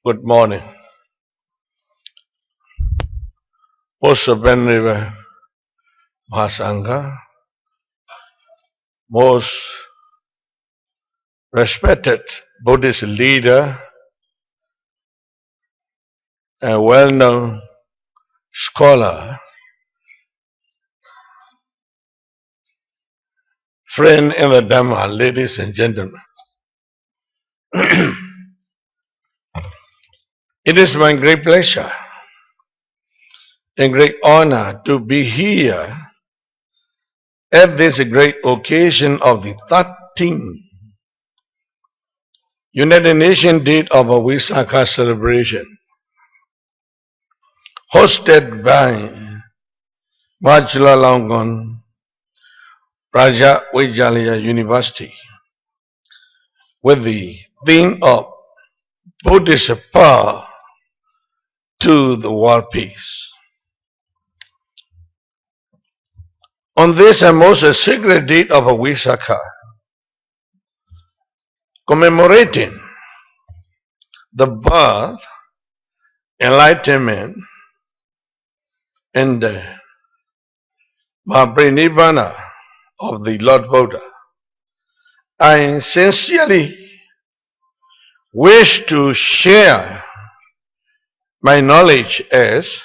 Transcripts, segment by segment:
Good morning. Most venerable Mahasangha, most respected Buddhist leader and well-known scholar, friend in the Dhamma, ladies and gentlemen. It is my great pleasure and great honor to be here at this great occasion of the 13th United Nations Day of a Vesak celebration, hosted by Vajralangon Raja Vijayalaya University, with the theme of Buddhist power to the world peace. On this most sacred date of Vesak, commemorating the birth, enlightenment, and Mahaparinibbana of the Lord Buddha, I sincerely wish to share my knowledge as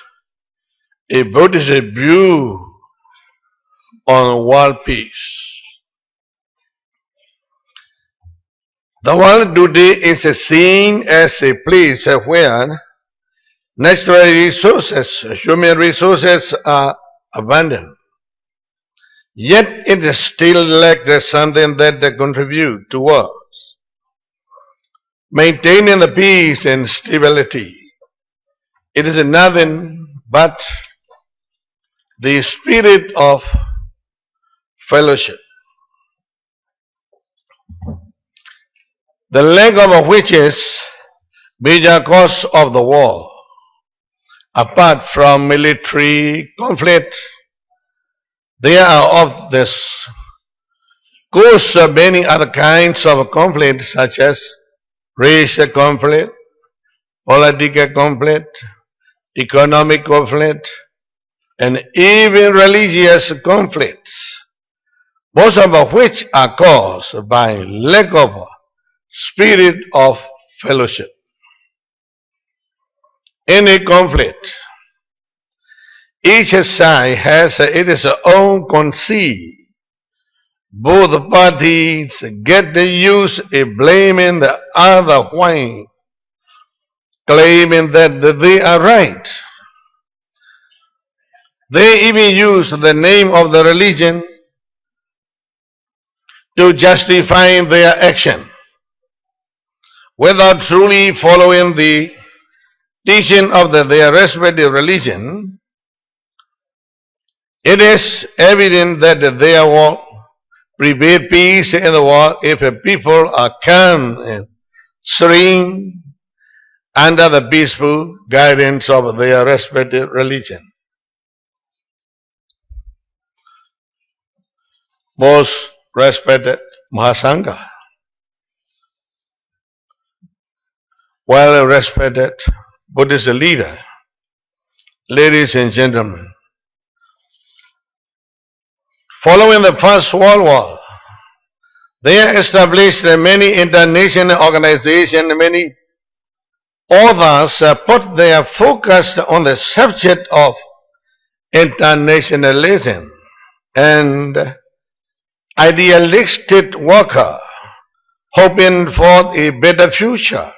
a Buddhist view on world peace. The world today is seen as a place where natural resources, human resources are abundant. Yet it still lacks something that contributes towards maintaining the peace and stability. It is nothing but the spirit of fellowship, the lack of which is major cause of the war. Apart from military conflict, there are of this course many other kinds of conflict, such as racial conflict, political conflict, economic conflict, and even religious conflicts, most of which are caused by lack of spirit of fellowship. In a conflict, each side has its own conceit. Both parties get the use of blaming the other while claiming that they are right. They even use the name of the religion to justify their action without truly following the teaching of their respective religion. It is evident that there will prevail peace in the world if people are calm and serene under the peaceful guidance of their respective religion. Most respected Mahasangha, well respected Buddhist leader, ladies and gentlemen, following the First World War, they established many international organizations. Many authors put their focus on the subject of internationalism and idealistic worker, hoping for a better future.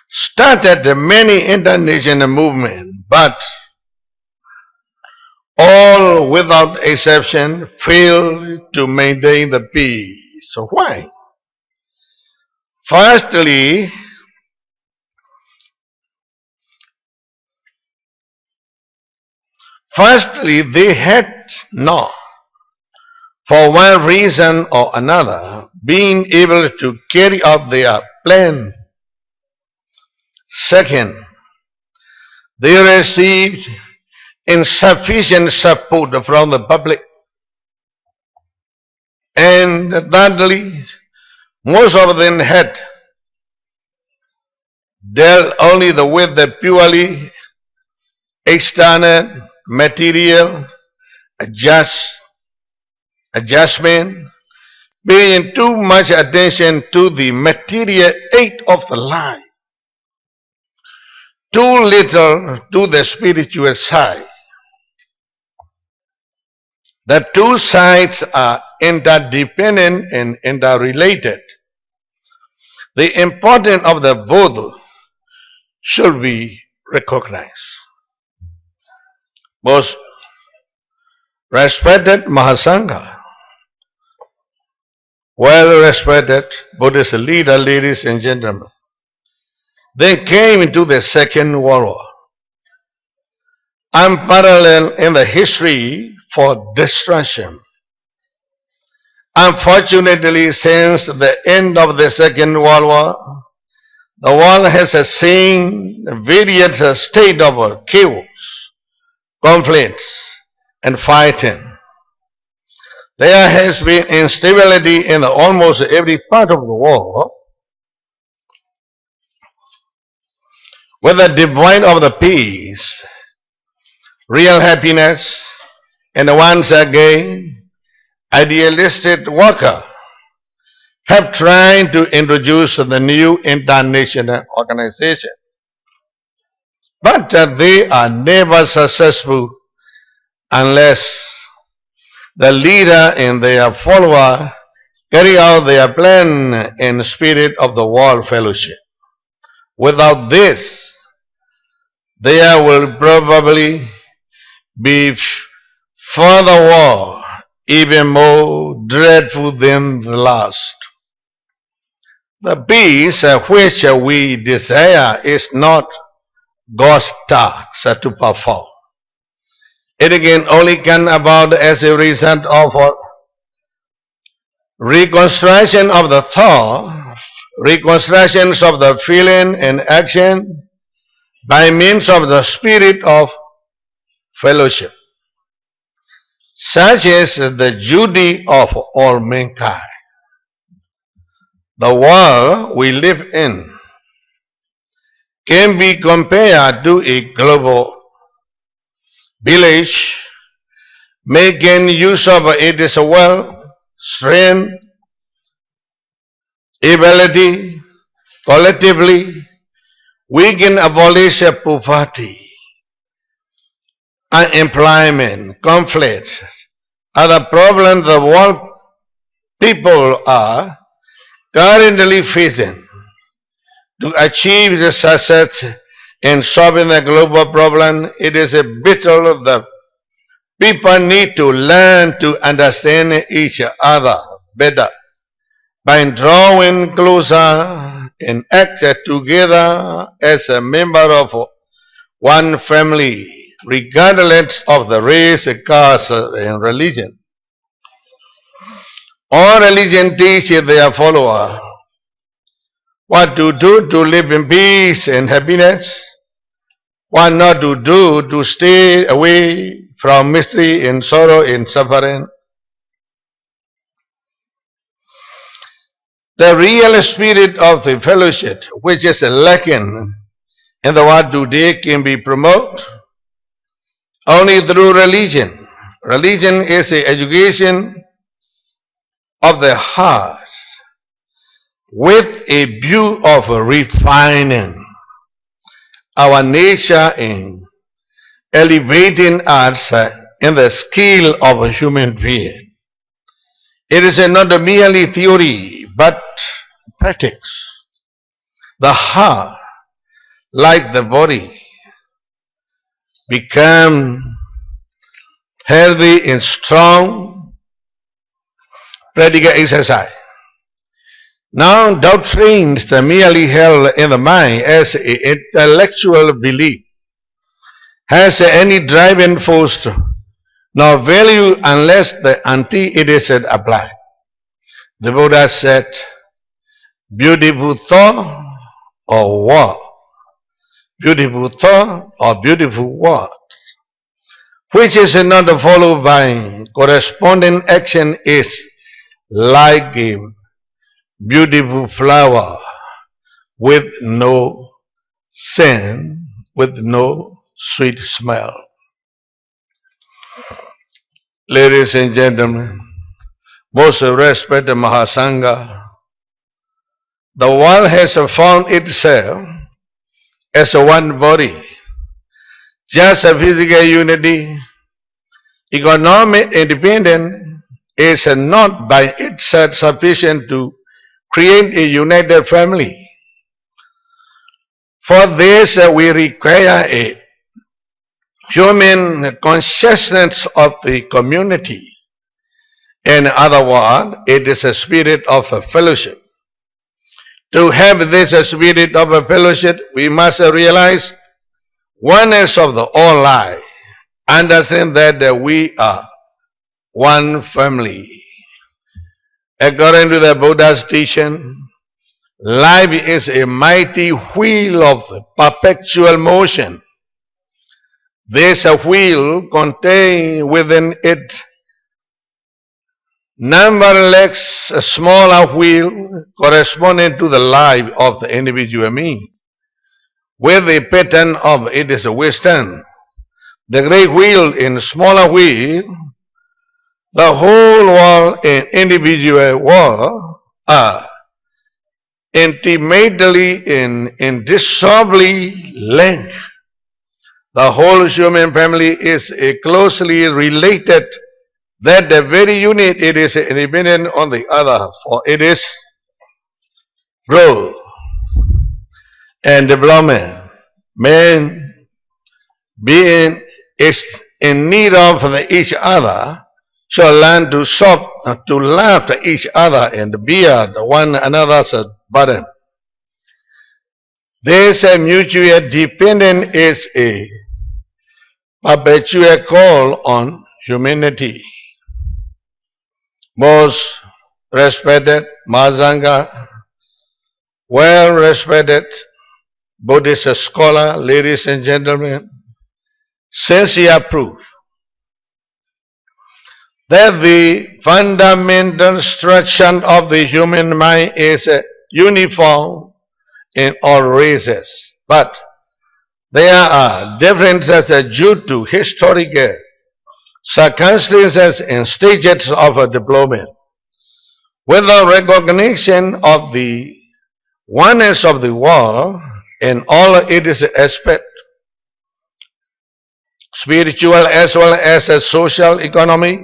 Started many international movements, but all without exception failed to maintain the peace. So why? Firstly, they had not, for one reason or another, been able to carry out their plan. Second, they received insufficient support from the public. And thirdly, most of them had dealt only with the purely external material adjustment, paying too much attention to the material aid of the life, too little to the spiritual side. The two sides are interdependent and interrelated. The importance of the both should be recognized. Most respected Mahasangha, well respected Buddhist leader, ladies and gentlemen, they came into the Second World War, unparalleled in the history for destruction. Unfortunately, since the end of the Second World War, the world has seen various state of chaos, conflicts, and fighting. There has been instability in almost every part of the world, whether devoid of the peace, real happiness, and once again, idealistic worker have tried to introduce the new international organization. But they are never successful unless the leader and their follower carry out their plan in spirit of the world fellowship. Without this, there will probably be further war, even more dreadful than the last. The peace which we desire is not God's task to perform. It can only come about as a result of reconstruction of the thought, reconstructions of the feeling and action by means of the spirit of fellowship. Such is the duty of all mankind. The world we live in can be compared to a global village making use of its wealth, strength, ability. Collectively, we can abolish poverty, unemployment, conflict, other problems the world people are currently facing. To achieve the success in solving the global problem, it is vital that people need to learn to understand each other better by drawing closer and act together as a member of one family, regardless of the race, caste, and religion. All religion teach their followers what to do to live in peace and happiness, what not to do to stay away from misery and sorrow and suffering. The real spirit of the fellowship, which is lacking in the world today, can be promoted only through religion. Religion is the education of the heart with a view of refining our nature in elevating us in the skill of a human being. It is not merely theory, but practice. The heart, like the body, become healthy and strong. Practical exercise. Now, doctrines merely held in the mind as an intellectual belief has any driving force nor value unless the anti-it is applied. The Buddha said, beautiful thought or word, beautiful thought or beautiful word, which is not followed by corresponding action, is like a beautiful flower with no sin with no sweet smell. Ladies and gentlemen, most respected Mahasangha, the world has found itself as a one body. Just a physical unity, economic independence is not by itself sufficient to create a united family. For this, we require a human consciousness of the community. In other words, it is a spirit of a fellowship. To have this spirit of a fellowship, we must realize oneness of the all life. Understand that we are one family. According to the Buddha's teaching, life is a mighty wheel of perpetual motion. This wheel contains within it numberless smaller wheels corresponding to the life of the individual being. With the pattern of its wisdom, the great wheel in smaller wheel, the whole world and individual world are intimately and indissolubly linked. The whole human family is closely related, that the very unit it is independent on the other, for it is growth and development. Man being is in need of each other shall learn to laugh at each other and bear one another's burden. This mutual dependence is a perpetual call on humanity. Most respected Mahasangha, well respected Buddhist scholar, ladies and gentlemen, sincere proof that the fundamental structure of the human mind is uniform in all races, but there are differences due to historical circumstances and stages of development. With the recognition of the oneness of the world in all its aspects, spiritual as well as a social, economic,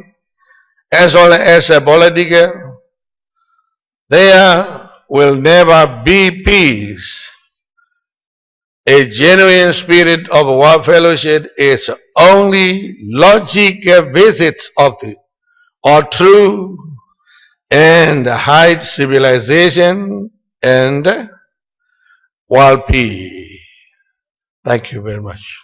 as well as a political, there will never be peace. A genuine spirit of world fellowship is only logical visits of the or true and high civilization and world peace. Thank you very much.